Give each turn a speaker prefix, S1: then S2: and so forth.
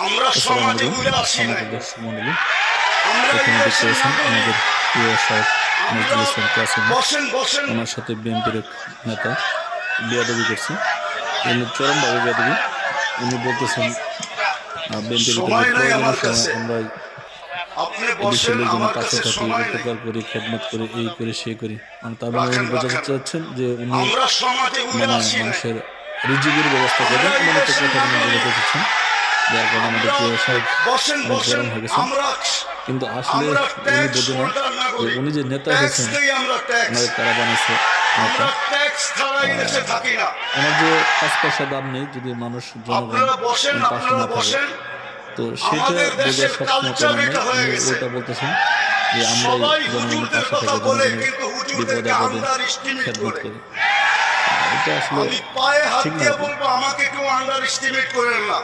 S1: আসসালামু আলাইকুম আমাদের দর্শক মণ্ডলী, এখানে দেখতে পাচ্ছেন আমাদের প্রিয় শাহেখ নজরুল ইসলাম কাসেম, ওনার সাথে বিএনপির এক নেতা বেয়াদবি করছে। উনি চরমভাবে বেয়াদবি। উনি বলতেছেন বিএনপির প্রয়োজনের সময় আমরা এদেশের লোকজনের পাশে থাকি, উপকার করি, খেদমত করি, এই করি সেই করি। মানে তার মানে উনি বোঝাতে চাচ্ছেন যে উনি মানুষের রিজিকের ব্যবস্থা করবেন, এমন একটা কথা উনি বোঝাতে চাচ্ছেন। যার কারণে আমাদের প্রিয় শাহেখ অনেক গরম হয়ে গেছে। কিন্তু আসলে উনি বোঝে না যে উনি যে নেতা হয়েছেন, ওনার কারা বানিয়েছে নেতা। ওনার যে 5 পয়সা দাম নেই যদি মানুষ জনগণ পাশে না থাকে, তো সেটা বোঝার সক্ষমতা নেই। উনি উল্টা বলতেছেন যে আমরাই জনগণের পাশে থেকে জনগণের বিপদে আপদে খেদমত করি। এটা আসলে ঠিক না।
S2: আমাকে কেউ আন্ডার এস্টিমেট করেন না।